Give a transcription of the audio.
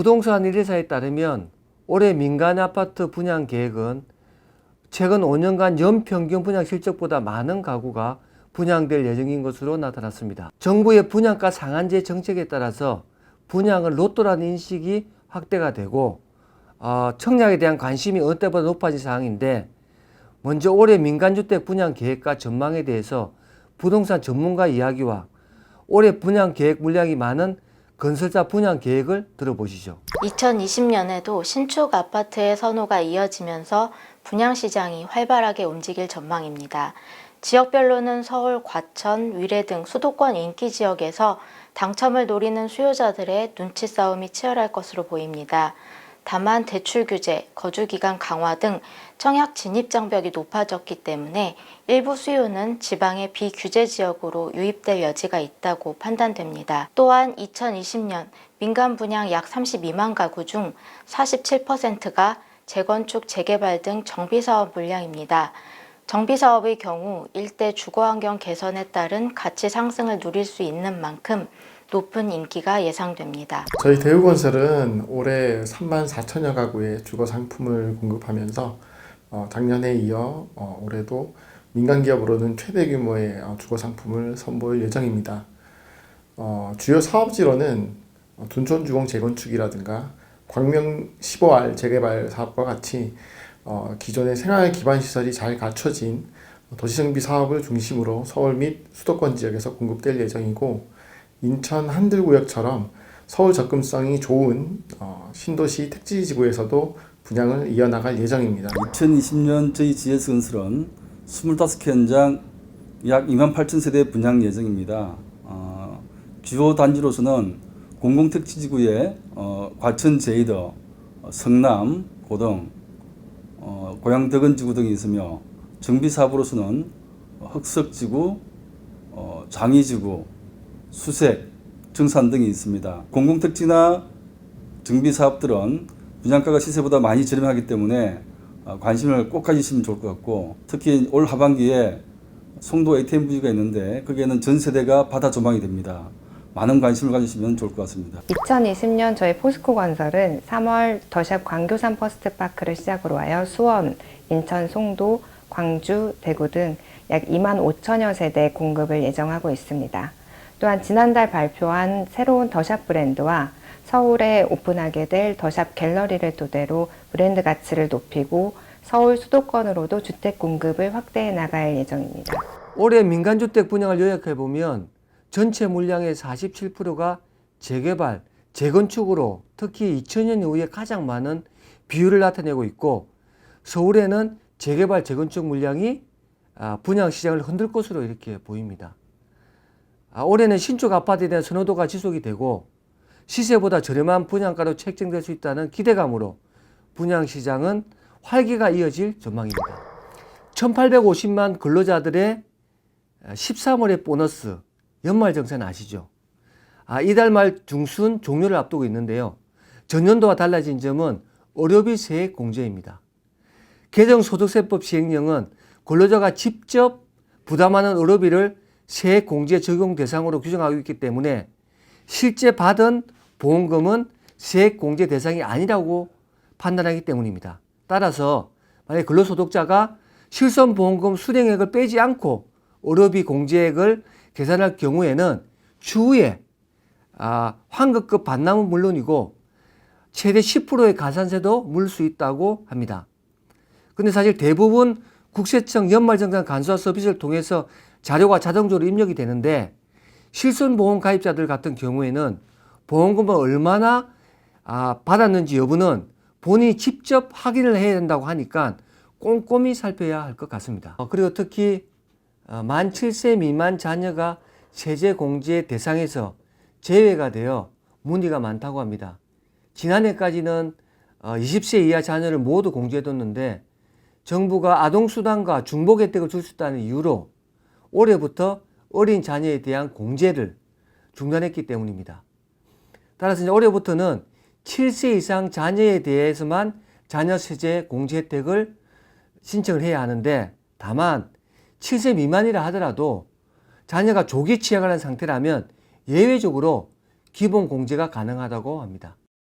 부동산 1회사에 따르면 올해 민간 아파트 분양 계획은 최근 5년간 연평균 분양 실적보다 많은 가구가 분양될 예정인 것으로 나타났습니다. 정부의 분양가 상한제 정책에 따라서 분양은 로또라는 인식이 확대가 되고 청약에 대한 관심이 어느 때보다 높아진 상황인데, 먼저 올해 민간주택 분양 계획과 전망에 대해서 부동산 전문가 이야기와 올해 분양 계획 물량이 많은 건설사 분양 계획을 들어보시죠. 2020년에도 신축 아파트의 선호가 이어지면서 분양시장이 활발하게 움직일 전망입니다. 지역별로는 서울, 과천, 위례 등 수도권 인기 지역에서 당첨을 노리는 수요자들의 눈치 싸움이 치열할 것으로 보입니다. 다만 대출 규제, 거주기간 강화 등 청약 진입 장벽이 높아졌기 때문에 일부 수요는 지방의 비규제 지역으로 유입될 여지가 있다고 판단됩니다. 또한 2020년 민간 분양 약 32만 가구 중 47%가 재건축, 재개발 등 정비사업 물량입니다. 정비사업의 경우 일대 주거환경 개선에 따른 가치 상승을 누릴 수 있는 만큼 높은 인기가 예상됩니다. 저희 대우건설은 올해 3만 4천여 가구의 주거 상품을 공급하면서 작년에 이어 올해도 민간기업으로는 최대 규모의 주거 상품을 선보일 예정입니다. 주요 사업지로는 둔촌주공 재건축이라든가 광명 15R 재개발 사업과 같이 기존의 생활 기반 시설이 잘 갖춰진 도시정비 사업을 중심으로 서울 및 수도권 지역에서 공급될 예정이고, 인천 한들구역처럼 서울 접근성이 좋은 신도시 택지지구에서도 분양을 이어나갈 예정입니다. 2020년 저희 GS건설은 25개 현장 약 2만 8천 세대 분양 예정입니다. 주요 단지로서는 공공택지지구에 과천 제이더, 성남, 고등, 고양 덕은지구 등이 있으며, 정비사업으로서는 흑석지구, 장이지구, 수색, 정산 등이 있습니다. 공공택지나 정비사업들은 분양가가 시세보다 많이 저렴하기 때문에 관심을 꼭 가지시면 좋을 것 같고, 특히 올 하반기에 송도 ATM 부지가 있는데 거기에는 전 세대가 바다 조망이 됩니다. 많은 관심을 가지시면 좋을 것 같습니다. 2020년 저희 포스코건설은 3월 더샵 광교산 퍼스트파크를 시작으로 하여 수원, 인천, 송도, 광주, 대구 등 약 2만 5천여 세대 공급을 예정하고 있습니다. 또한 지난달 발표한 새로운 더샵 브랜드와 서울에 오픈하게 될 더샵 갤러리를 토대로 브랜드 가치를 높이고 서울 수도권으로도 주택 공급을 확대해 나갈 예정입니다. 올해 민간주택 분양을 요약해보면 전체 물량의 47%가 재개발, 재건축으로 특히 2000년 이후에 가장 많은 비율을 나타내고 있고, 서울에는 재개발, 재건축 물량이 분양 시장을 흔들 것으로 이렇게 보입니다. 올해는 신축 아파트에 대한 선호도가 지속이 되고 시세보다 저렴한 분양가로 책정될 수 있다는 기대감으로 분양시장은 활기가 이어질 전망입니다. 1850만 근로자들의 13월의 보너스, 연말정산 아시죠? 이달 말 중순 종료를 앞두고 있는데요. 전년도와 달라진 점은 의료비 세액 공제입니다. 개정소득세법 시행령은 근로자가 직접 부담하는 의료비를 세액 공제 적용 대상으로 규정하고 있기 때문에 실제 받은 보험금은 세액 공제 대상이 아니라고 판단하기 때문입니다. 따라서 만약 근로소득자가 실손보험금 수령액을 빼지 않고 의료비 공제액을 계산할 경우에는 추후에 환급급 반납은 물론이고 최대 10%의 가산세도 물을 수 있다고 합니다. 근데 사실 대부분 국세청 연말정산 간소화 서비스를 통해서 자료가 자동적으로 입력이 되는데, 실손보험 가입자들 같은 경우에는 보험금을 얼마나 받았는지 여부는 본인이 직접 확인을 해야 된다고 하니까 꼼꼼히 살펴야 할 것 같습니다. 그리고 특히 만 7세 미만 자녀가 세제 공제 대상에서 제외가 되어 문의가 많다고 합니다. 지난해까지는 20세 이하 자녀를 모두 공제해뒀는데 정부가 아동수당과 중복 혜택을 줄 수 있다는 이유로 올해부터 어린 자녀에 대한 공제를 중단했기 때문입니다. 따라서 이제 올해부터는 7세 이상 자녀에 대해서만 자녀 세제 공제 혜택을 신청을 해야 하는데, 다만 7세 미만이라 하더라도 자녀가 조기 취약을 한 상태라면 예외적으로 기본 공제가 가능하다고 합니다.